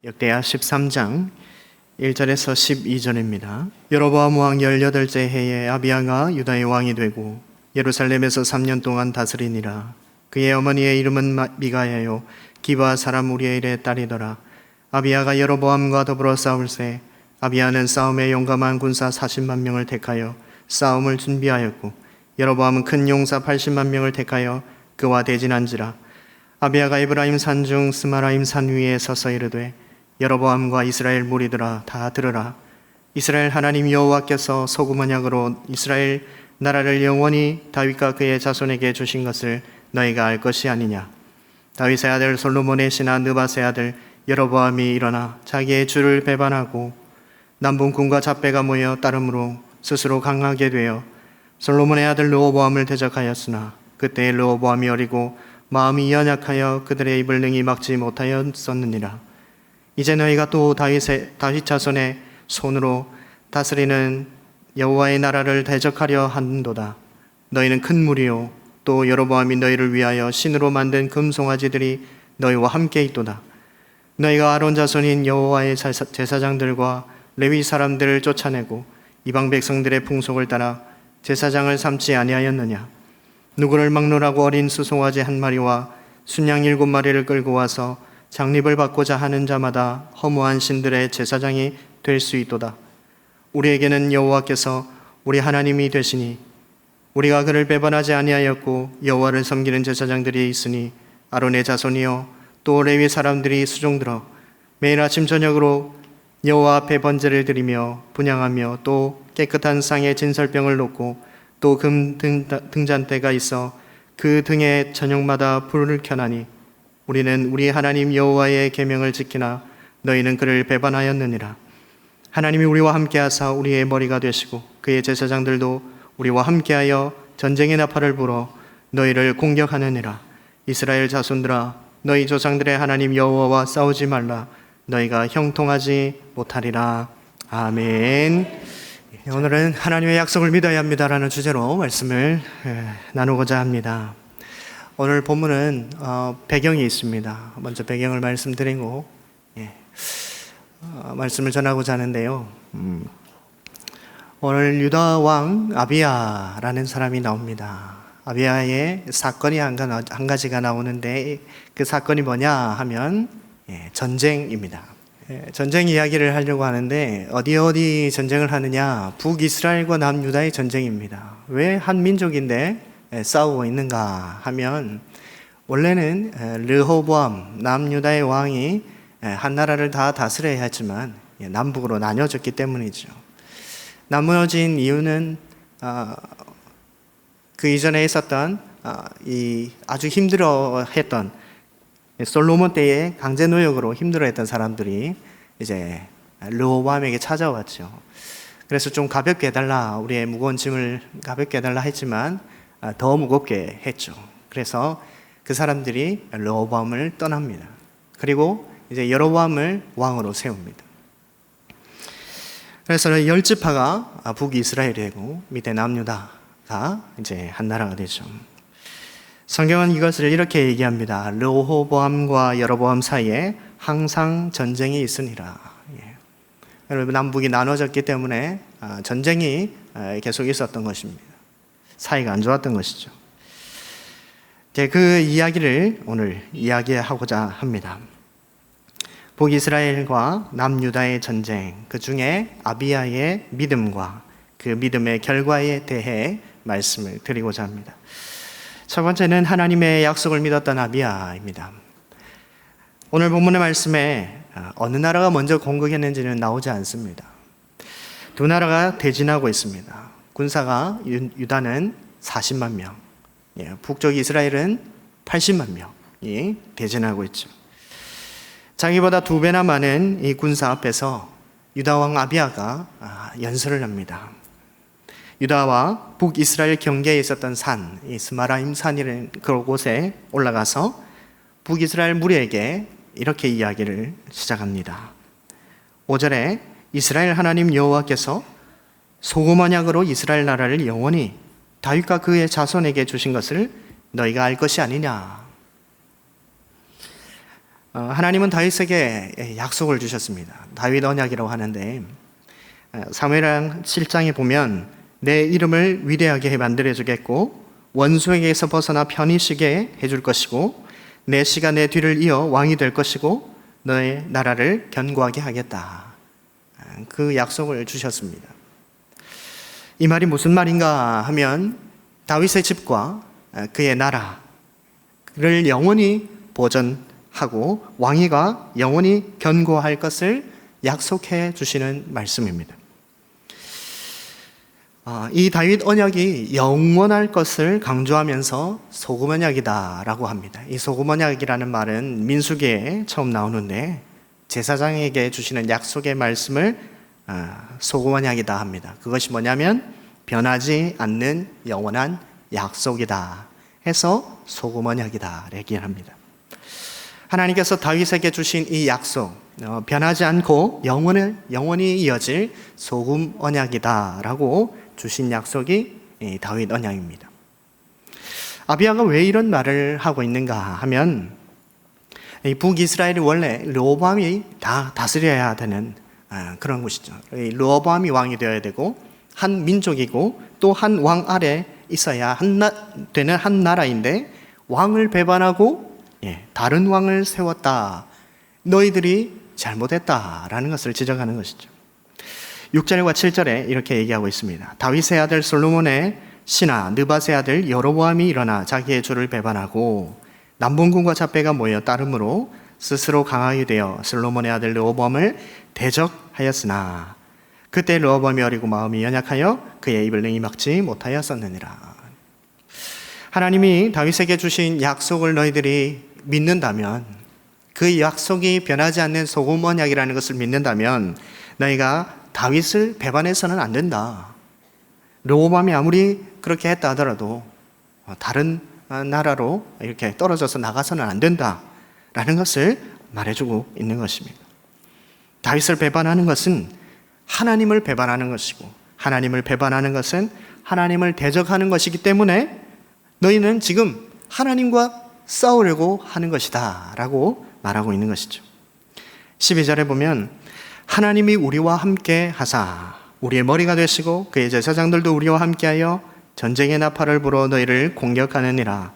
역대하 13장 1절에서 12절입니다. 여로보암 왕 18째 해에 아비야가 유다의 왕이 되고 예루살렘에서 3년 동안 다스리니라. 그의 어머니의 이름은 미가야요 기브아 사람 우리엘의 딸이더라. 아비야가 여로보암과 더불어 싸울새 아비야는 싸움에 용감한 군사 40만 명을 택하여 싸움을 준비하였고 여로보암은 큰 용사 80만 명을 택하여 그와 대진한지라. 아비야가 에브라임 산중 스마라임 산 위에 서서 이르되 여로보암과 이스라엘 무리들아 다 들으라. 이스라엘 하나님 여호와께서 소금 언약으로 이스라엘 나라를 영원히 다윗과 그의 자손에게 주신 것을 너희가 알 것이 아니냐. 다윗의 아들 솔로몬의 신하 느밧의 아들 여로보암이 일어나 자기의 주를 배반하고 남분군과 잡배가 모여 따름으로 스스로 강하게 되어 솔로몬의 아들 르호보암을 대적하였으나 그때 르호보암이 어리고 마음이 연약하여 그들의 입을 능히 막지 못하였었느니라. 이제 너희가 또 다윗 자손의 손으로 다스리는 여호와의 나라를 대적하려 한도다. 너희는 큰 무리요 또 여로보암이 너희를 위하여 신으로 만든 금송아지들이 너희와 함께 있도다. 너희가 아론 자손인 여호와의 제사장들과 레위 사람들을 쫓아내고 이방 백성들의 풍속을 따라 제사장을 삼지 아니하였느냐. 누구를 막론하고 어린 수송아지 한 마리와 순양 7마리를 끌고 와서 장립을 받고자 하는 자마다 허무한 신들의 제사장이 될 수 있도다. 우리에게는 여호와께서 우리 하나님이 되시니 우리가 그를 배반하지 아니하였고 여호와를 섬기는 제사장들이 있으니 아론의 자손이요 또 레위 사람들이 수종들어 매일 아침 저녁으로 여호와 앞에 번제를 드리며 분향하며 또 깨끗한 쌍에 진설병을 놓고 또 금 등잔대가 있어 그 등에 저녁마다 불을 켜나니 우리는 우리 하나님 여호와의 계명을 지키나 너희는 그를 배반하였느니라. 하나님이 우리와 함께하사 우리의 머리가 되시고 그의 제사장들도 우리와 함께하여 전쟁의 나팔을 불어 너희를 공격하느니라. 이스라엘 자손들아 너희 조상들의 하나님 여호와와 싸우지 말라. 너희가 형통하지 못하리라. 아멘. 오늘은 하나님의 약속을 믿어야 합니다라는 주제로 말씀을 나누고자 합니다. 오늘 본문은 배경이 있습니다. 먼저 배경을 말씀드리고 말씀을 전하고자 하는데요. 오늘 유다 왕 아비야라는 사람이 나옵니다. 아비야의 사건이 한 가지가 나오는데 그 사건이 뭐냐 하면 전쟁입니다. 전쟁 이야기를 하려고 하는데 어디 전쟁을 하느냐? 북이스라엘과 남유다의 전쟁입니다. 왜 한 민족인데 싸우고 있는가 하면 원래는 르호보암 남유다의 왕이 한 나라를 다 다스려야 했지만 남북으로 나뉘어졌기 때문이죠. 나누어진 이유는 그 이전에 있었던 이 아주 힘들어했던 솔로몬 때에 강제 노역으로 힘들어했던 사람들이 이제 르호보암에게 찾아왔죠. 그래서 좀 가볍게 해달라, 우리의 무거운 짐을 가볍게 해달라 했지만 더 무겁게 했죠. 그래서 그 사람들이 르호보암을 떠납니다. 그리고 이제 여로보암을 왕으로 세웁니다. 그래서 10지파가 북이스라엘이 되고 밑에 남유다가 이제 한 나라가 되죠. 성경은 이것을 이렇게 얘기합니다. 르호보암과 여로보암 사이에 항상 전쟁이 있으니라. 여러분, 남북이 나눠졌기 때문에 전쟁이 계속 있었던 것입니다. 사이가 안 좋았던 것이죠. 그 이야기를 오늘 이야기하고자 합니다. 북이스라엘과 남유다의 전쟁, 그 중에 아비야의 믿음과 그 믿음의 결과에 대해 말씀을 드리고자 합니다. 첫 번째는 하나님의 약속을 믿었던 아비야입니다. 오늘 본문의 말씀에 어느 나라가 먼저 공격했는지는 나오지 않습니다. 두 나라가 대진하고 있습니다. 군사가 유다는 40만 명, 북쪽 이스라엘은 80만 명이 대진하고 있죠. 자기보다 2배나 많은 이 군사 앞에서 유다 왕 아비야가 연설을 합니다. 유다와 북이스라엘 경계에 있었던 산, 이 스마라임 산이라는 그곳에 올라가서 북이스라엘 무리에게 이렇게 이야기를 시작합니다. 5절에 이스라엘 하나님 여호와께서 소금 언약으로 이스라엘 나라를 영원히 다윗과 그의 자손에게 주신 것을 너희가 알 것이 아니냐. 하나님은 다윗에게 약속을 주셨습니다. 다윗 언약이라고 하는데 사무엘상 7장에 보면 내 이름을 위대하게 만들어 주겠고 원수에게서 벗어나 편히 쉬게 해줄 것이고 내 씨가 내 뒤를 이어 왕이 될 것이고 너의 나라를 견고하게 하겠다. 그 약속을 주셨습니다. 이 말이 무슨 말인가 하면 다윗의 집과 그의 나라를 영원히 보존하고 왕위가 영원히 견고할 것을 약속해 주시는 말씀입니다. 이 다윗 언약이 영원할 것을 강조하면서 소금 언약이다라고 합니다. 이 소금 언약이라는 말은 민수기에 처음 나오는데 제사장에게 주시는 약속의 말씀을 소금 언약이다 합니다. 그것이 뭐냐면 변하지 않는 영원한 약속이다 해서 소금 언약이다 얘기를 합니다. 하나님께서 다윗에게 주신 이 약속, 변하지 않고 영원히 이어질 소금 언약이다라고 주신 약속이 다윗 언약입니다. 아비야가 왜 이런 말을 하고 있는가 하면 북이스라엘이 원래 르호보암이 다 다스려야 되는 그런 곳이죠. 르호보암이 왕이 되어야 되고 한 민족이고 또 한 왕 아래 있어야 되는 한 나라인데 왕을 배반하고 다른 왕을 세웠다. 너희들이 잘못했다라는 것을 지적하는 것이죠. 6절과 7절에 이렇게 얘기하고 있습니다. 다윗의 아들 솔로몬의 신하 느밧의 아들 여로보암이 일어나 자기의 주를 배반하고 남봉군과 잡배가 모여 따름으로 스스로 강하게 되어 솔로몬의 아들 르호보암을 대적하였으나 그때 르호보암이 어리고 마음이 연약하여 그의 입을 능히 막지 못하였었느니라. 하나님이 다윗에게 주신 약속을 너희들이 믿는다면, 그 약속이 변하지 않는 소금 언약이라는 것을 믿는다면 너희가 다윗을 배반해서는 안 된다. 르호보암이 아무리 그렇게 했다 하더라도 다른 나라로 이렇게 떨어져서 나가서는 안 된다라는 것을 말해주고 있는 것입니다. 다윗을 배반하는 것은 하나님을 배반하는 것이고, 하나님을 배반하는 것은 하나님을 대적하는 것이기 때문에 너희는 지금 하나님과 싸우려고 하는 것이다 라고 말하고 있는 것이죠. 12절에 보면 하나님이 우리와 함께 하사 우리의 머리가 되시고 그의 제사장들도 우리와 함께하여 전쟁의 나팔을 불어 너희를 공격하느니라.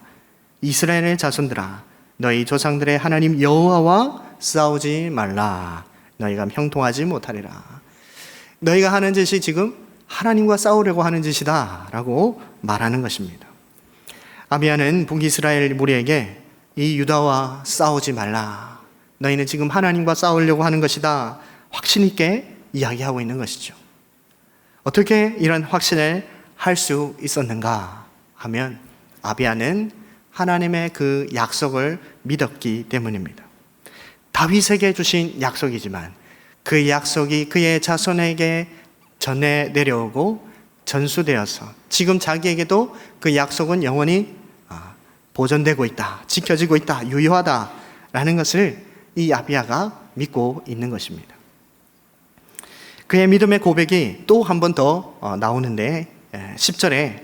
이스라엘의 자손들아, 너희 조상들의 하나님 여호와와 싸우지 말라. 너희가 형통하지 못하리라. 너희가 하는 짓이 지금 하나님과 싸우려고 하는 짓이다 라고 말하는 것입니다. 아비야는 북이스라엘 무리에게 이 유다와 싸우지 말라. 너희는 지금 하나님과 싸우려고 하는 것이다. 확신 있게 이야기하고 있는 것이죠. 어떻게 이런 확신을 할 수 있었는가 하면 아비야는 하나님의 그 약속을 믿었기 때문입니다. 다윗에게 주신 약속이지만 그 약속이 그의 자손에게 전해 내려오고 전수되어서 지금 자기에게도 그 약속은 영원히 보존되고 있다, 지켜지고 있다, 유효하다라는 것을 이 아비야가 믿고 있는 것입니다. 그의 믿음의 고백이 또 한 번 더 나오는데 10절에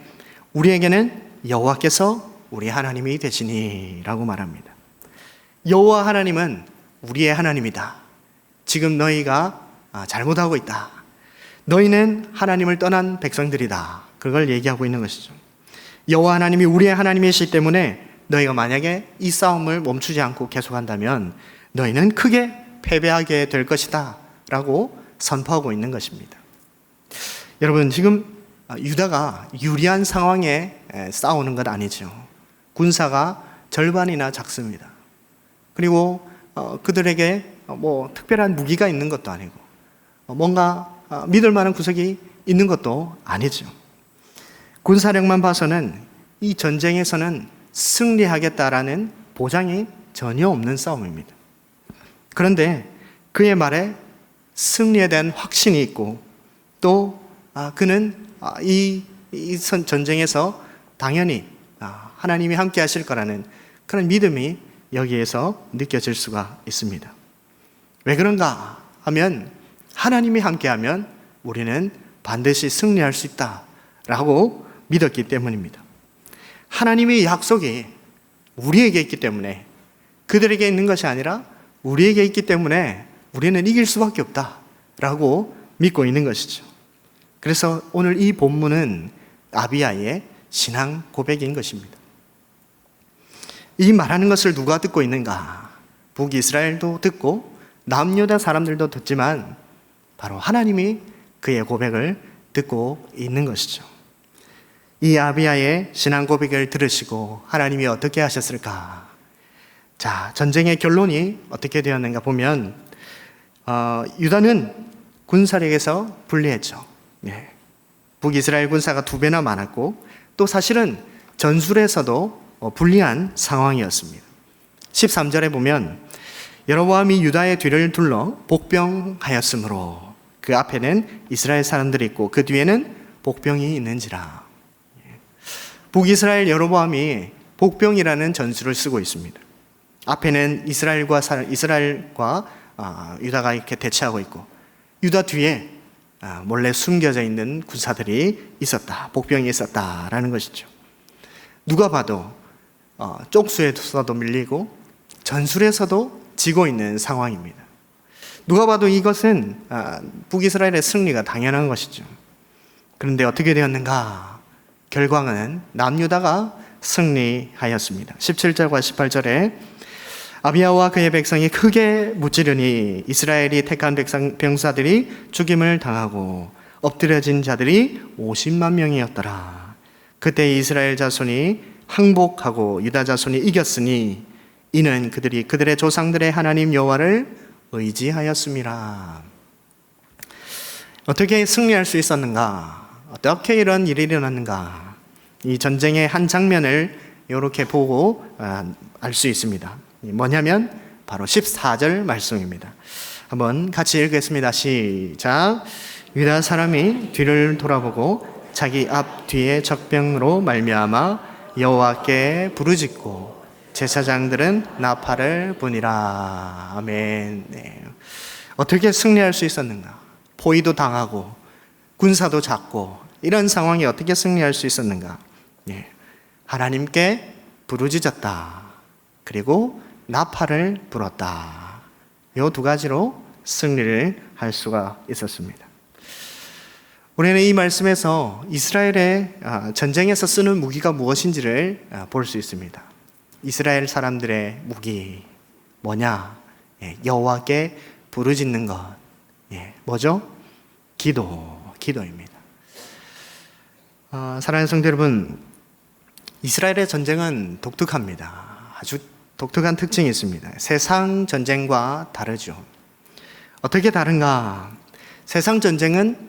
우리에게는 여호와께서 우리 하나님이 되시니 라고 말합니다. 여호와 하나님은 우리의 하나님이다. 지금 너희가 잘못하고 있다. 너희는 하나님을 떠난 백성들이다. 그걸 얘기하고 있는 것이죠. 여호와 하나님이 우리의 하나님이시기 때문에 너희가 만약에 이 싸움을 멈추지 않고 계속한다면 너희는 크게 패배하게 될 것이다 라고 선포하고 있는 것입니다. 여러분, 지금 유다가 유리한 상황에 싸우는 것 아니죠. 군사가 절반이나 작습니다. 그리고 그들에게 뭐 특별한 무기가 있는 것도 아니고 뭔가 믿을 만한 구석이 있는 것도 아니죠. 군사력만 봐서는 이 전쟁에서는 승리하겠다라는 보장이 전혀 없는 싸움입니다. 그런데 그의 말에 승리에 대한 확신이 있고 또 그는 이 전쟁에서 당연히 하나님이 함께 하실 거라는 그런 믿음이 여기에서 느껴질 수가 있습니다. 왜 그런가 하면 하나님이 함께하면 우리는 반드시 승리할 수 있다라고 믿었기 때문입니다. 하나님의 약속이 우리에게 있기 때문에 그들에게 있는 것이 아니라 우리에게 있기 때문에 우리는 이길 수밖에 없다라고 믿고 있는 것이죠. 그래서 오늘 이 본문은 아비야의 신앙 고백인 것입니다. 이 말하는 것을 누가 듣고 있는가? 북이스라엘도 듣고 남유다 사람들도 듣지만 바로 하나님이 그의 고백을 듣고 있는 것이죠. 이 아비야의 신앙 고백을 들으시고 하나님이 어떻게 하셨을까? 자, 전쟁의 결론이 어떻게 되었는가 보면 유다는 군사력에서 불리했죠. 북이스라엘 군사가 2배나 많았고 또 사실은 전술에서도 불리한 상황이었습니다. 13절에 보면 여로보암이 유다의 뒤를 둘러 복병하였으므로 그 앞에는 이스라엘 사람들이 있고 그 뒤에는 복병이 있는지라. 북이스라엘 여로보암이 복병이라는 전술을 쓰고 있습니다. 앞에는 이스라엘과 유다가 이렇게 대치하고 있고 유다 뒤에 몰래 숨겨져 있는 군사들이 있었다. 복병이 있었다라는 것이죠. 누가 봐도 쪽수에서도 밀리고 전술에서도 지고 있는 상황입니다. 누가 봐도 이것은 북이스라엘의 승리가 당연한 것이죠. 그런데 어떻게 되었는가? 결과는 남유다가 승리하였습니다. 17절과 18절에 아비야와 그의 백성이 크게 무찌르니 이스라엘이 택한 병사들이 죽임을 당하고 엎드려진 자들이 50만 명이었더라. 그때 이스라엘 자손이 항복하고 유다 자손이 이겼으니 이는 그들이 그들의 조상들의 하나님 여호와를 의지하였음이라. 어떻게 승리할 수 있었는가? 어떻게 이런 일이 일어났는가? 이 전쟁의 한 장면을 이렇게 보고 알 수 있습니다. 뭐냐면 바로 14절 말씀입니다. 한번 같이 읽겠습니다. 시작. 유다 사람이 뒤를 돌아보고 자기 앞 뒤에 적병으로 말미암아 여호와께 부르짖고 제사장들은 나팔을 부니라. 아멘. 네. 어떻게 승리할 수 있었는가? 포위도 당하고 군사도 잡고 이런 상황이 어떻게 승리할 수 있었는가? 네. 하나님께 부르짖었다. 그리고 나팔을 불었다. 이 2가지로 승리를 할 수가 있었습니다. 우리는 이 말씀에서 이스라엘의 전쟁에서 쓰는 무기가 무엇인지를 볼 수 있습니다. 이스라엘 사람들의 무기 뭐냐? 여호와께 부르짖는 것. 뭐죠? 기도입니다. 사랑하는 성도 여러분, 이스라엘의 전쟁은 독특합니다. 아주 독특한 특징이 있습니다. 세상 전쟁과 다르죠. 어떻게 다른가? 세상 전쟁은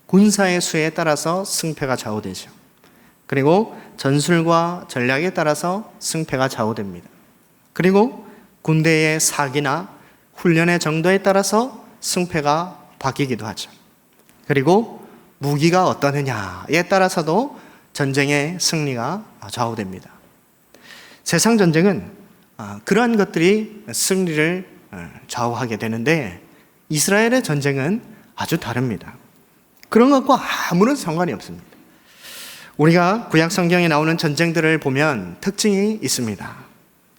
군사의 수에 따라서 승패가 좌우되죠. 그리고 전술과 전략에 따라서 승패가 좌우됩니다. 그리고 군대의 사기나 훈련의 정도에 따라서 승패가 바뀌기도 하죠. 그리고 무기가 어떠느냐에 따라서도 전쟁의 승리가 좌우됩니다. 세상 전쟁은 그러한 것들이 승리를 좌우하게 되는데 이스라엘의 전쟁은 아주 다릅니다. 그런 것과 아무런 상관이 없습니다. 우리가 구약 성경에 나오는 전쟁들을 보면 특징이 있습니다.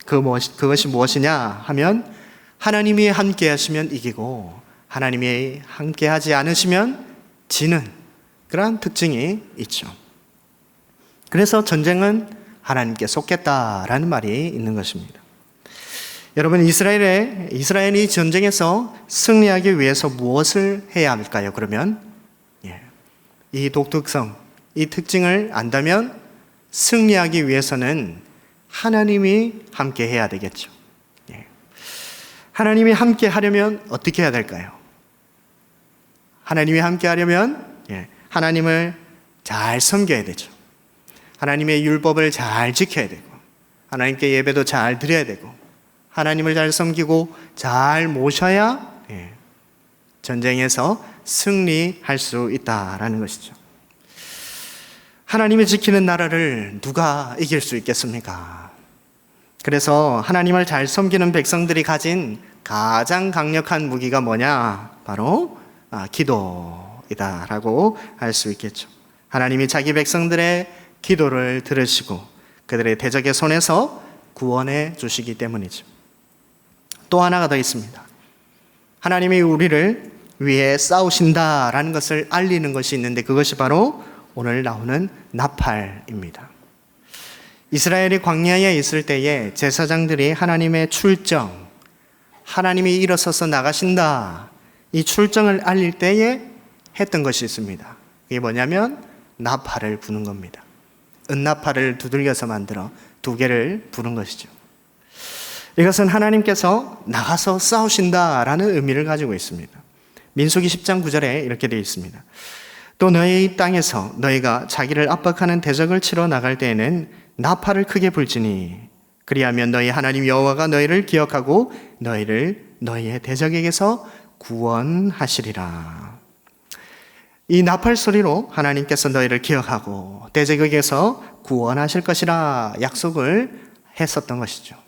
그것이 무엇이냐 하면 하나님이 함께 하시면 이기고 하나님이 함께 하지 않으시면 지는 그러한 특징이 있죠. 그래서 전쟁은 하나님께 속겠다라는 말이 있는 것입니다. 여러분, 이스라엘이 전쟁에서 승리하기 위해서 무엇을 해야 할까요? 그러면 이 독특성, 이 특징을 안다면 승리하기 위해서는 하나님이 함께 해야 되겠죠. 하나님이 함께 하려면 어떻게 해야 될까요? 하나님이 함께 하려면 하나님을 잘 섬겨야 되죠. 하나님의 율법을 잘 지켜야 되고 하나님께 예배도 잘 드려야 되고 하나님을 잘 섬기고 잘 모셔야 전쟁에서 승리할 수 있다라는 것이죠. 하나님이 지키는 나라를 누가 이길 수 있겠습니까? 그래서 하나님을 잘 섬기는 백성들이 가진 가장 강력한 무기가 뭐냐? 바로 기도이다라고 할 수 있겠죠. 하나님이 자기 백성들의 기도를 들으시고 그들의 대적의 손에서 구원해 주시기 때문이죠. 또 하나가 더 있습니다. 하나님이 우리를 위해 싸우신다라는 것을 알리는 것이 있는데 그것이 바로 오늘 나오는 나팔입니다. 이스라엘이 광야에 있을 때에 제사장들이 하나님의 출정, 하나님이 일어서서 나가신다, 이 출정을 알릴 때에 했던 것이 있습니다. 그게 뭐냐면 나팔을 부는 겁니다. 은나팔을 두들겨서 만들어 2개를 부는 것이죠. 이것은 하나님께서 나가서 싸우신다라는 의미를 가지고 있습니다. 민수기 10장 9절에 이렇게 되어 있습니다. 또 너희 땅에서 너희가 자기를 압박하는 대적을 치러 나갈 때에는 나팔을 크게 불지니 그리하면 너희 하나님 여호와가 너희를 기억하고 너희를 너희의 대적에게서 구원하시리라. 이 나팔 소리로 하나님께서 너희를 기억하고 대적에게서 구원하실 것이라 약속을 했었던 것이죠.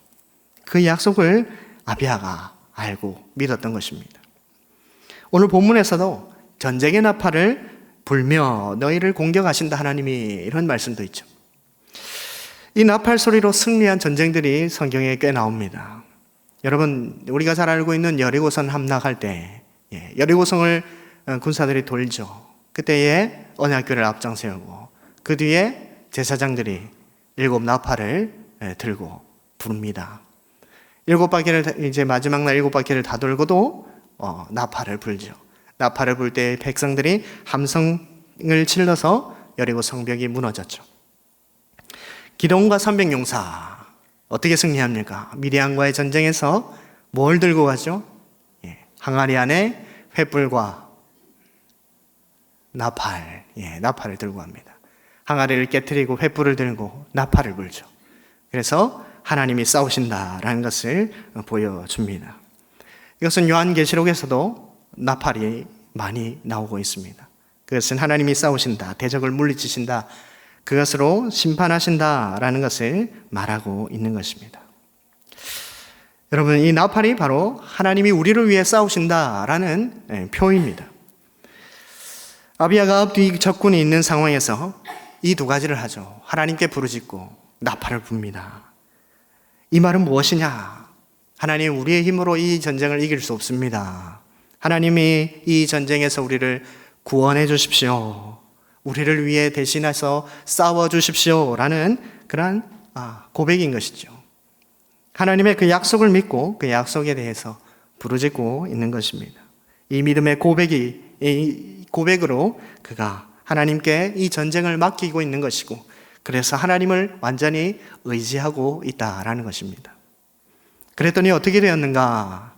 그 약속을 아비야가 알고 믿었던 것입니다. 오늘 본문에서도 전쟁의 나팔을 불며 너희를 공격하신다 하나님이 이런 말씀도 있죠. 이 나팔 소리로 승리한 전쟁들이 성경에 꽤 나옵니다. 여러분, 우리가 잘 알고 있는 여리고성 함락할 때 여리고성을 군사들이 돌죠. 그때에 언약궤를 앞장 세우고 그 뒤에 제사장들이 7 나팔을 들고 부릅니다. 7바퀴를 이제 마지막 날 7바퀴를 다 돌고도 나팔을 불죠. 나팔을 불 때 백성들이 함성을 질러서 여리고 성벽이 무너졌죠. 기드온과 300용사 어떻게 승리합니까? 미디안과의 전쟁에서 뭘 들고 가죠? 항아리 안에 횃불과 나팔, 나팔을 들고 갑니다. 항아리를 깨트리고 횃불을 들고 나팔을 불죠. 그래서 하나님이 싸우신다라는 것을 보여줍니다. 이것은 요한계시록에서도 나팔이 많이 나오고 있습니다. 그것은 하나님이 싸우신다, 대적을 물리치신다, 그것으로 심판하신다라는 것을 말하고 있는 것입니다. 여러분, 이 나팔이 바로 하나님이 우리를 위해 싸우신다라는 표입니다. 아비야가 앞뒤 적군이 있는 상황에서 이 2가지를 하죠. 하나님께 부르짖고 나팔을 붑니다. 이 말은 무엇이냐? 하나님, 우리의 힘으로 이 전쟁을 이길 수 없습니다. 하나님이 이 전쟁에서 우리를 구원해 주십시오. 우리를 위해 대신해서 싸워 주십시오. 라는 그러한 고백인 것이죠. 하나님의 그 약속을 믿고 그 약속에 대해서 부르짖고 있는 것입니다. 이 믿음의 이 고백으로 그가 하나님께 이 전쟁을 맡기고 있는 것이고, 그래서 하나님을 완전히 의지하고 있다라는 것입니다. 그랬더니 어떻게 되었는가?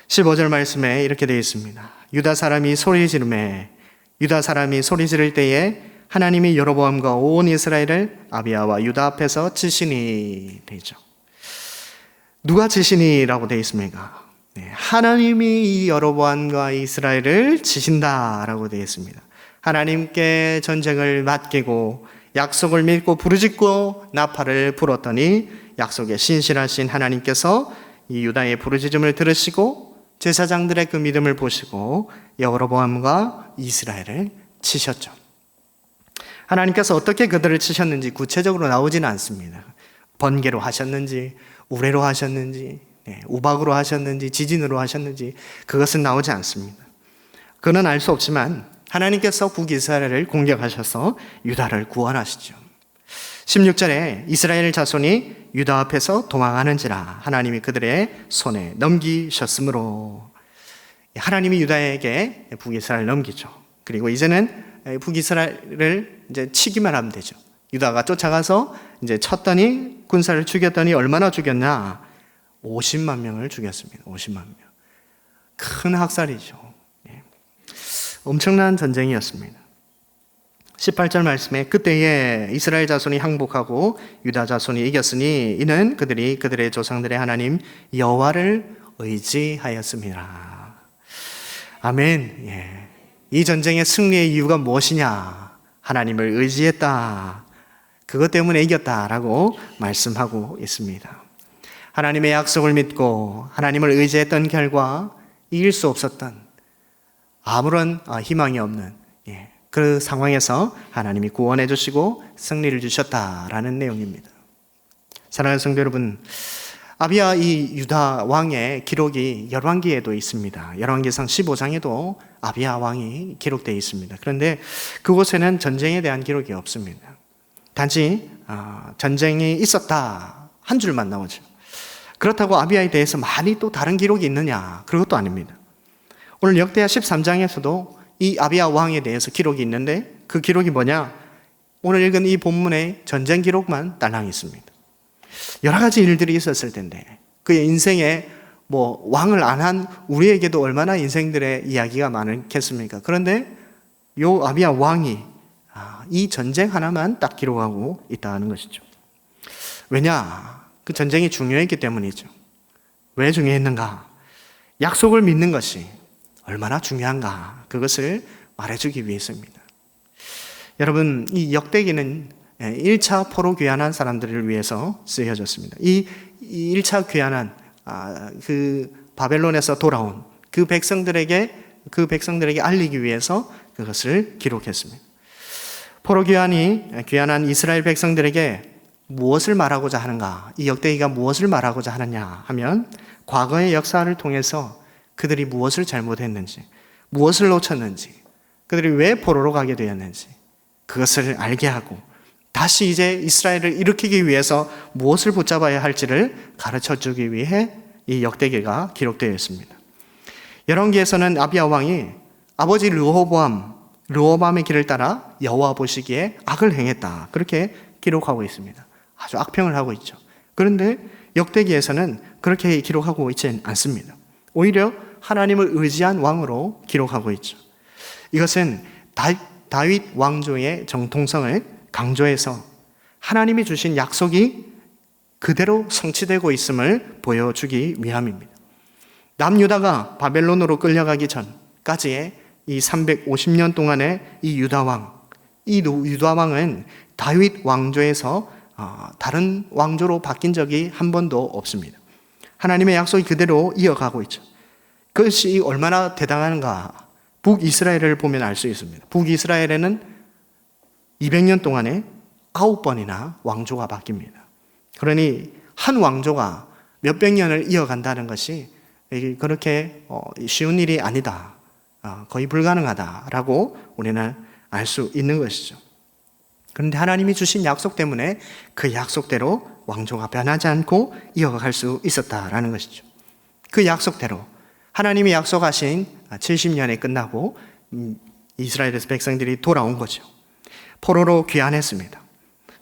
15절 말씀에 이렇게 되어 있습니다. 유다 사람이 소리 지를 때에 하나님이 여로보암과 온 이스라엘을 아비야와 유다 앞에서 치시니 되죠. 누가 치시니라고 되어 있습니까? 하나님이 이 여로보암과 이스라엘을 치신다라고 되어 있습니다. 하나님께 전쟁을 맡기고 약속을 믿고 부르짖고 나팔을 불었더니 약속에 신실하신 하나님께서 이 유다의 부르짖음을 들으시고 제사장들의 그 믿음을 보시고 여로보암과 이스라엘을 치셨죠. 하나님께서 어떻게 그들을 치셨는지 구체적으로 나오지는 않습니다. 번개로 하셨는지, 우레로 하셨는지, 우박으로 하셨는지, 지진으로 하셨는지 그것은 나오지 않습니다. 그는 알 수 없지만 하나님께서 북이스라엘을 공격하셔서 유다를 구원하시죠. 16절에 이스라엘 자손이 유다 앞에서 도망하는지라 하나님이 그들의 손에 넘기셨으므로, 하나님이 유다에게 북이스라엘을 넘기죠. 그리고 이제는 북이스라엘을 이제 치기만 하면 되죠. 유다가 쫓아가서 이제 쳤더니 군사를 죽였더니 얼마나 죽였나? 50만 명을 죽였습니다. 50만 명. 큰 학살이죠. 엄청난 전쟁이었습니다. 18절 말씀에 그때에 이스라엘 자손이 항복하고 유다 자손이 이겼으니 이는 그들이 그들의 조상들의 하나님 여호와를 의지하였습니다. 아멘. 이 전쟁의 승리의 이유가 무엇이냐? 하나님을 의지했다. 그것 때문에 이겼다라고 말씀하고 있습니다. 하나님의 약속을 믿고 하나님을 의지했던 결과 이길 수 없었던, 아무런 희망이 없는 그 상황에서 하나님이 구원해 주시고 승리를 주셨다라는 내용입니다. 사랑하는 성도 여러분, 아비야 이 유다 왕의 기록이 열왕기에도 있습니다. 열왕기상 15장에도 아비야 왕이 기록되어 있습니다. 그런데 그곳에는 전쟁에 대한 기록이 없습니다. 단지 전쟁이 있었다 한 줄만 나오죠. 그렇다고 아비야에 대해서 많이 또 다른 기록이 있느냐? 그것도 아닙니다. 오늘 역대하 13장에서도 이 아비야 왕에 대해서 기록이 있는데 그 기록이 뭐냐? 오늘 읽은 이 본문의 전쟁 기록만 딸랑 있습니다. 여러 가지 일들이 있었을 텐데 그의 인생에 왕을 안 한 우리에게도 얼마나 인생들의 이야기가 많겠습니까? 그런데 요 아비야 왕이 이 전쟁 하나만 딱 기록하고 있다는 것이죠. 왜냐? 그 전쟁이 중요했기 때문이죠. 왜 중요했는가? 약속을 믿는 것이 얼마나 중요한가? 그것을 말해주기 위해서입니다. 여러분, 이 역대기는 1차 포로 귀환한 사람들을 위해서 쓰여졌습니다. 이 1차 귀환한 그 바벨론에서 돌아온 그 백성들에게 알리기 위해서 그것을 기록했습니다. 포로 귀환한 이스라엘 백성들에게 무엇을 말하고자 하는가? 이 역대기가 무엇을 말하고자 하느냐 하면 과거의 역사를 통해서 그들이 무엇을 잘못했는지, 무엇을 놓쳤는지, 그들이 왜 포로로 가게 되었는지 그것을 알게 하고 다시 이제 이스라엘을 일으키기 위해서 무엇을 붙잡아야 할지를 가르쳐주기 위해 이 역대기가 기록되어 있습니다. 열왕기에서는 아비야 왕이 아버지 르호보암의 길을 따라 여호와 보시기에 악을 행했다 그렇게 기록하고 있습니다. 아주 악평을 하고 있죠. 그런데 역대기에서는 그렇게 기록하고 있지 않습니다. 오히려 하나님을 의지한 왕으로 기록하고 있죠. 이것은 다윗 왕조의 정통성을 강조해서 하나님이 주신 약속이 그대로 성취되고 있음을 보여주기 위함입니다. 남유다가 바벨론으로 끌려가기 전까지의 이 350년 동안의 이 유다왕은 다윗 왕조에서 다른 왕조로 바뀐 적이 한 번도 없습니다. 하나님의 약속이 그대로 이어가고 있죠. 그것이 얼마나 대단한가 북이스라엘을 보면 알 수 있습니다. 북이스라엘에는 200년 동안에 9번이나 왕조가 바뀝니다. 그러니 한 왕조가 몇백 년을 이어간다는 것이 그렇게 쉬운 일이 아니다. 거의 불가능하다라고 우리는 알 수 있는 것이죠. 그런데 하나님이 주신 약속 때문에 그 약속대로 왕조가 변하지 않고 이어갈 수 있었다라는 것이죠. 그 약속대로 하나님이 약속하신 70년이 끝나고 이스라엘에서 백성들이 돌아온 거죠. 포로로 귀환했습니다.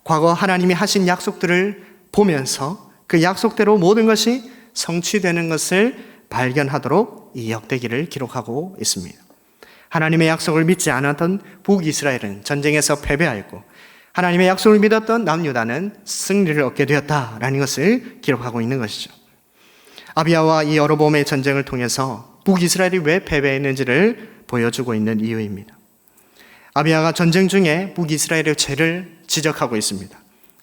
과거 하나님이 하신 약속들을 보면서 그 약속대로 모든 것이 성취되는 것을 발견하도록 이 역대기를 기록하고 있습니다. 하나님의 약속을 믿지 않았던 북이스라엘은 전쟁에서 패배하였고 하나님의 약속을 믿었던 남유다는 승리를 얻게 되었다라는 것을 기록하고 있는 것이죠. 아비야와 이 여로보암의 전쟁을 통해서 북이스라엘이 왜 패배했는지를 보여주고 있는 이유입니다. 아비야가 전쟁 중에 북이스라엘의 죄를 지적하고 있습니다.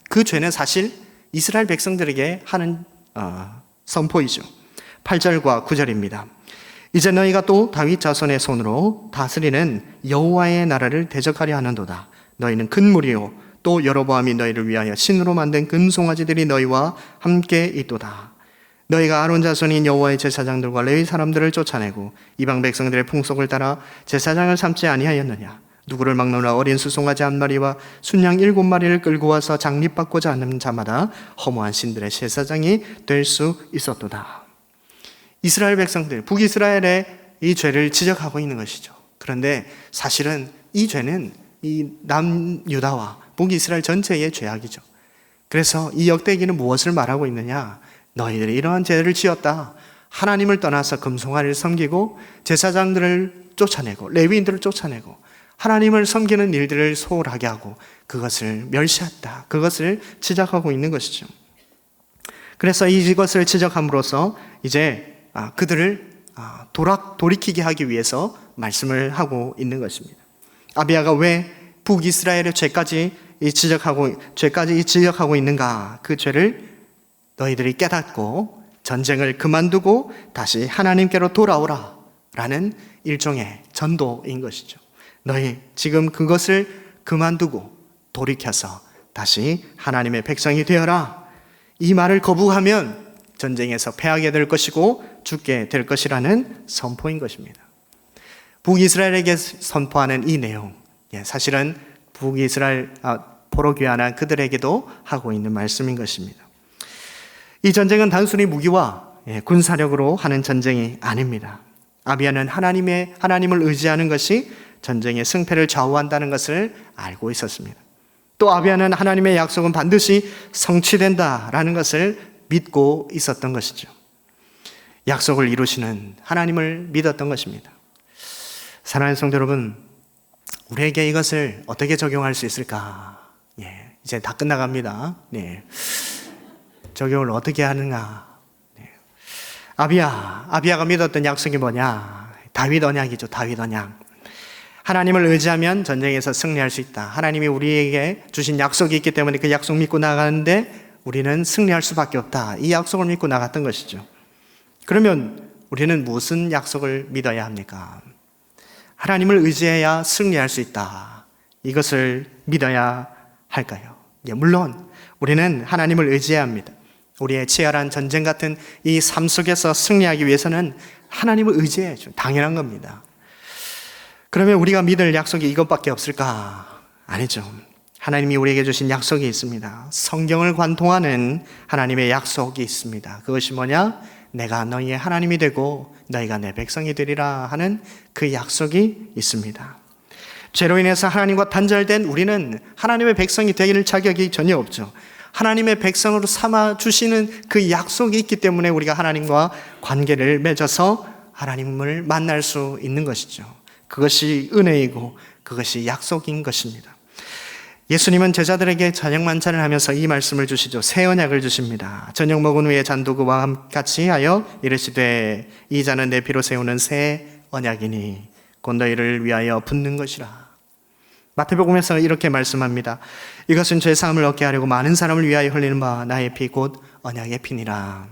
그 죄는 사실 이스라엘 백성들에게 하는 선포이죠. 8절과 9절입니다. 이제 너희가 또 다윗 자손의 손으로 다스리는 여호와의 나라를 대적하려 하는도다. 너희는 큰 무리요 또 여로보암이 너희를 위하여 신으로 만든 금송아지들이 너희와 함께 있도다. 너희가 아론 자손인 여호와의 제사장들과 레위 사람들을 쫓아내고 이방 백성들의 풍속을 따라 제사장을 삼지 아니하였느냐? 누구를 막노라 어린 수송아지 한 마리와 순양 7마리를 끌고 와서 장립받고자 하는 자마다 허무한 신들의 제사장이 될 수 있었도다. 이스라엘 백성들, 북이스라엘의 이 죄를 지적하고 있는 것이죠. 그런데 사실은 이 죄는 이 남유다와 북이스라엘 전체의 죄악이죠. 그래서 이 역대기는 무엇을 말하고 있느냐? 너희들이 이러한 죄를 지었다. 하나님을 떠나서 금송아리를 섬기고 제사장들을 쫓아내고 레위인들을 쫓아내고 하나님을 섬기는 일들을 소홀하게 하고 그것을 멸시했다. 그것을 지적하고 있는 것이죠. 그래서 이것을 지적함으로써 이제 그들을 돌이키게 하기 위해서 말씀을 하고 있는 것입니다. 아비야가 왜 북이스라엘의 죄까지 지적하고 있는가? 그 죄를 너희들이 깨닫고 전쟁을 그만두고 다시 하나님께로 돌아오라 라는 일종의 전도인 것이죠. 너희 지금 그것을 그만두고 돌이켜서 다시 하나님의 백성이 되어라. 이 말을 거부하면 전쟁에서 패하게 될 것이고 죽게 될 것이라는 선포인 것입니다. 북이스라엘에게 선포하는 이 내용, 사실은 북이스라엘 포로 귀환한 그들에게도 하고 있는 말씀인 것입니다. 이 전쟁은 단순히 무기와 군사력으로 하는 전쟁이 아닙니다. 아비야는 하나님을 의지하는 것이 전쟁의 승패를 좌우한다는 것을 알고 있었습니다. 또 아비야는 하나님의 약속은 반드시 성취된다라는 것을 믿고 있었던 것이죠. 약속을 이루시는 하나님을 믿었던 것입니다. 사랑하는 성도 여러분, 우리에게 이것을 어떻게 적용할 수 있을까? 이제 다 끝나갑니다. 적용을 어떻게 하는가? 아비야가 믿었던 약속이 뭐냐? 다윗 언약이죠. 다윗 언약. 하나님을 의지하면 전쟁에서 승리할 수 있다. 하나님이 우리에게 주신 약속이 있기 때문에 그 약속 믿고 나가는데 우리는 승리할 수밖에 없다. 이 약속을 믿고 나갔던 것이죠. 그러면 우리는 무슨 약속을 믿어야 합니까? 하나님을 의지해야 승리할 수 있다. 이것을 믿어야 할까요? 물론 우리는 하나님을 의지해야 합니다. 우리의 치열한 전쟁 같은 이 삶 속에서 승리하기 위해서는 하나님을 의지해야죠. 당연한 겁니다. 그러면 우리가 믿을 약속이 이것밖에 없을까? 아니죠. 하나님이 우리에게 주신 약속이 있습니다. 성경을 관통하는 하나님의 약속이 있습니다. 그것이 뭐냐? 내가 너희의 하나님이 되고 너희가 내 백성이 되리라 하는 그 약속이 있습니다. 죄로 인해서 하나님과 단절된 우리는 하나님의 백성이 되기를 자격이 전혀 없죠. 하나님의 백성으로 삼아 주시는 그 약속이 있기 때문에 우리가 하나님과 관계를 맺어서 하나님을 만날 수 있는 것이죠. 그것이 은혜이고 그것이 약속인 것입니다. 예수님은 제자들에게 저녁 만찬을 하면서 이 말씀을 주시죠. 새 언약을 주십니다. 저녁 먹은 후에 잔도그와 같이 하여 이르시되 이 잔은 내 피로 세우는 새 언약이니 곧 너희를 위하여 붓는 것이라. 마태복음에서 이렇게 말씀합니다. 이것은 죄사함을 얻게 하려고 많은 사람을 위하여 흘리는 바 나의 피 곧 언약의 피니라.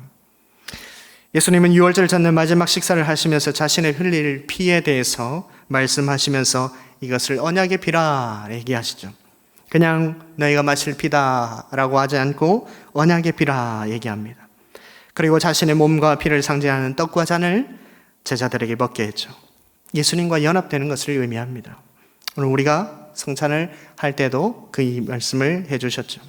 예수님은 유월절 전날 마지막 식사를 하시면서 자신의 흘릴 피에 대해서 말씀하시면서 이것을 언약의 피라 얘기하시죠. 그냥 너희가 마실 피다라고 하지 않고 언약의 피라 얘기합니다. 그리고 자신의 몸과 피를 상징하는 떡과 잔을 제자들에게 먹게 했죠. 예수님과 연합되는 것을 의미합니다. 오늘 우리가 성찬을 할 때도 그 말씀을 해주셨죠.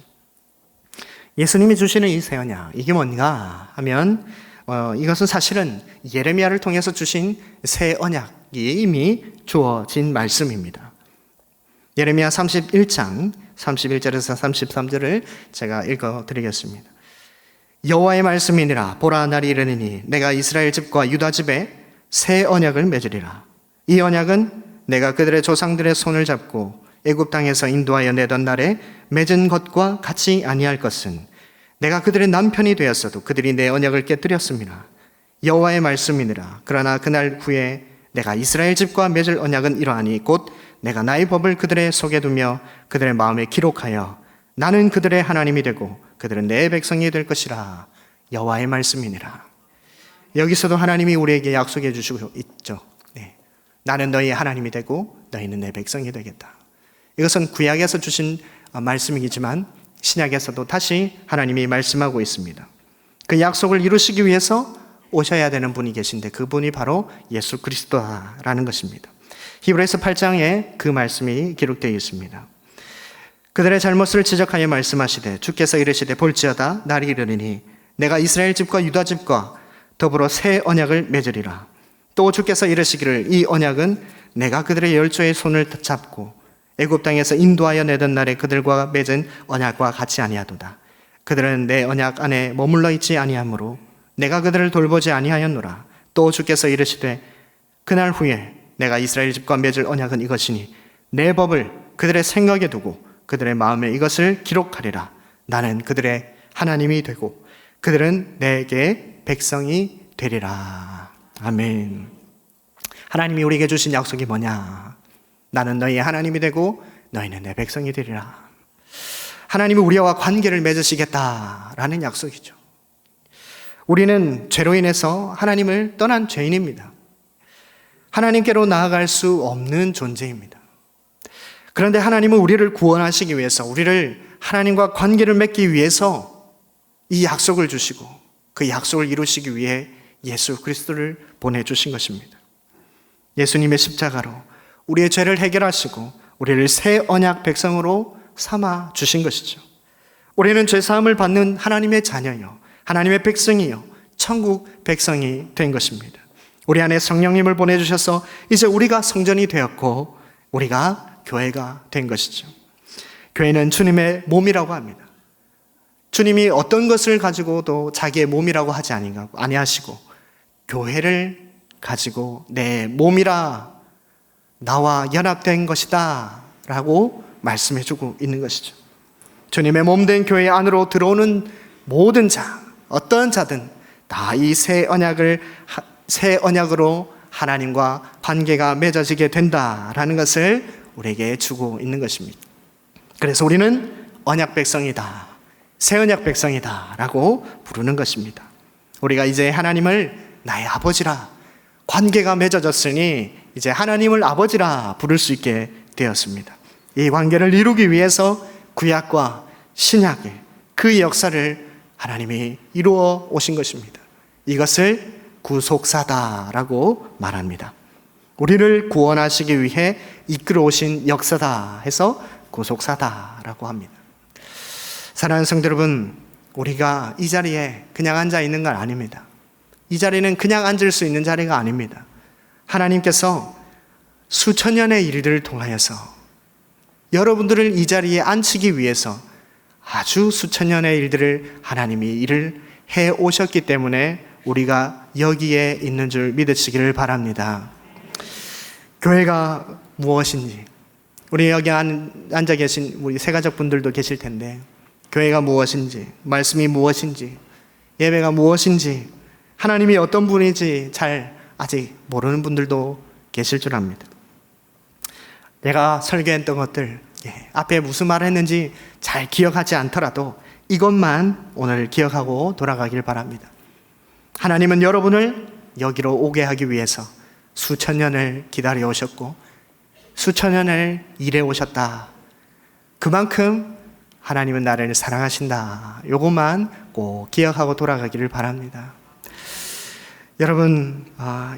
예수님이 주시는 이 새 언약, 이게 뭔가 하면 이것은 사실은 예레미야를 통해서 주신 새 언약이 이미 주어진 말씀입니다. 예레미야 31장 31절에서 33절을 제가 읽어드리겠습니다. 여호와의 말씀이니라. 보라, 날이 이르느니 내가 이스라엘 집과 유다 집에 새 언약을 맺으리라. 이 언약은 내가 그들의 조상들의 손을 잡고 애굽 땅에서 인도하여 내던 날에 맺은 것과 같이 아니할 것은 내가 그들의 남편이 되었어도 그들이 내 언약을 깨뜨렸습니다. 여호와의 말씀이니라. 그러나 그날 후에 내가 이스라엘 집과 맺을 언약은 이러하니 곧 내가 나의 법을 그들의 속에 두며 그들의 마음에 기록하여 나는 그들의 하나님이 되고 그들은 내 백성이 될 것이라. 여호와의 말씀이니라. 여기서도 하나님이 우리에게 약속해 주시고 있죠. 나는 너희의 하나님이 되고 너희는 내 백성이 되겠다. 이것은 구약에서 주신 말씀이지만 신약에서도 다시 하나님이 말씀하고 있습니다. 그 약속을 이루시기 위해서 오셔야 되는 분이 계신데 그분이 바로 예수 그리스도라는 것입니다. 히브리서 8장에 그 말씀이 기록되어 있습니다. 그들의 잘못을 지적하여 말씀하시되 주께서 이르시되 볼지어다 날이 이르리니 내가 이스라엘 집과 유다 집과 더불어 새 언약을 맺으리라. 또 주께서 이르시기를 이 언약은 내가 그들의 열조의 손을 잡고 애굽 땅에서 인도하여 내던 날에 그들과 맺은 언약과 같이 아니하도다. 그들은 내 언약 안에 머물러 있지 아니하므로 내가 그들을 돌보지 아니하였노라. 또 주께서 이르시되 그날 후에 내가 이스라엘 집과 맺을 언약은 이것이니 내 법을 그들의 생각에 두고 그들의 마음에 이것을 기록하리라. 나는 그들의 하나님이 되고 그들은 내게 백성이 되리라. 아멘. 하나님이 우리에게 주신 약속이 뭐냐? 나는 너희의 하나님이 되고 너희는 내 백성이 되리라. 하나님이 우리와 관계를 맺으시겠다라는 약속이죠. 우리는 죄로 인해서 하나님을 떠난 죄인입니다. 하나님께로 나아갈 수 없는 존재입니다. 그런데 하나님은 우리를 구원하시기 위해서, 우리를 하나님과 관계를 맺기 위해서 이 약속을 주시고 그 약속을 이루시기 위해 예수 그리스도를 보내주신 것입니다. 예수님의 십자가로 우리의 죄를 해결하시고 우리를 새 언약 백성으로 삼아 주신 것이죠. 우리는 죄사함을 받는 하나님의 자녀요, 하나님의 백성이요, 천국 백성이 된 것입니다. 우리 안에 성령님을 보내주셔서 이제 우리가 성전이 되었고 우리가 교회가 된 것이죠. 교회는 주님의 몸이라고 합니다. 주님이 어떤 것을 가지고도 자기의 몸이라고 하지 아니하시고 교회를 가지고 내 몸이라 나와 연합된 것이다 라고 말씀해주고 있는 것이죠. 주님의 몸된 교회 안으로 들어오는 모든 자, 어떤 자든 다 이 새 언약으로 하나님과 관계가 맺어지게 된다라는 것을 우리에게 주고 있는 것입니다. 그래서 우리는 언약 백성이다, 새 언약 백성이다 라고 부르는 것입니다. 우리가 이제 하나님을 나의 아버지라, 관계가 맺어졌으니 이제 하나님을 아버지라 부를 수 있게 되었습니다. 이 관계를 이루기 위해서 구약과 신약의 그 역사를 하나님이 이루어 오신 것입니다. 이것을 구속사다라고 말합니다. 우리를 구원하시기 위해 이끌어 오신 역사다 해서 구속사다라고 합니다. 사랑하는 성도 여러분, 우리가 이 자리에 그냥 앉아 있는 건 아닙니다. 이 자리는 그냥 앉을 수 있는 자리가 아닙니다. 하나님께서 수천 년의 일들을 통하여서 여러분들을 이 자리에 앉히기 위해서 아주 수천 년의 일들을 하나님이 일을 해 오셨기 때문에 우리가 여기에 있는 줄 믿으시기를 바랍니다. 교회가 무엇인지, 우리 여기 앉아 계신 우리 새가족분들도 계실 텐데 교회가 무엇인지, 말씀이 무엇인지, 예배가 무엇인지, 하나님이 어떤 분인지 잘 아직 모르는 분들도 계실 줄 압니다. 내가 설교했던 것들, 앞에 무슨 말을 했는지 잘 기억하지 않더라도 이것만 오늘 기억하고 돌아가길 바랍니다. 하나님은 여러분을 여기로 오게 하기 위해서 수천 년을 기다려 오셨고 수천 년을 일해 오셨다. 그만큼 하나님은 나를 사랑하신다. 이것만 꼭 기억하고 돌아가기를 바랍니다. 여러분,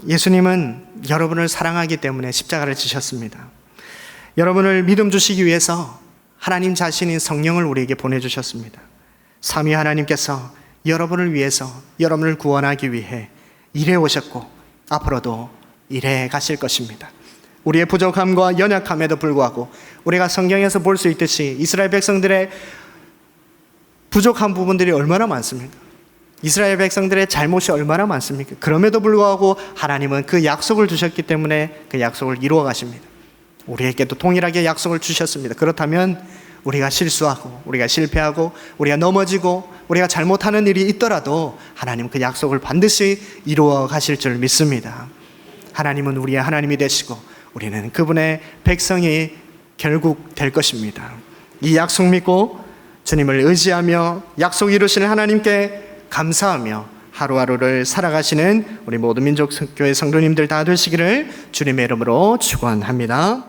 예수님은 여러분을 사랑하기 때문에 십자가를 지셨습니다. 여러분을 믿음 주시기 위해서 하나님 자신인 성령을 우리에게 보내주셨습니다. 삼위 하나님께서 여러분을 위해서, 여러분을 구원하기 위해 일해 오셨고 앞으로도 일해 가실 것입니다. 우리의 부족함과 연약함에도 불구하고 우리가 성경에서 볼 수 있듯이 이스라엘 백성들의 부족한 부분들이 얼마나 많습니까? 이스라엘 백성들의 잘못이 얼마나 많습니까? 그럼에도 불구하고 하나님은 그 약속을 주셨기 때문에 그 약속을 이루어 가십니다. 우리에게도 동일하게 약속을 주셨습니다. 그렇다면 우리가 실수하고 우리가 실패하고 우리가 넘어지고 우리가 잘못하는 일이 있더라도 하나님 그 약속을 반드시 이루어 가실 줄 믿습니다. 하나님은 우리의 하나님이 되시고 우리는 그분의 백성이 결국 될 것입니다. 이 약속 믿고 주님을 의지하며 약속 이루시는 하나님께 감사하며 하루하루를 살아가시는 우리 모든 민족교회 성도님들 다 되시기를 주님의 이름으로 축원합니다.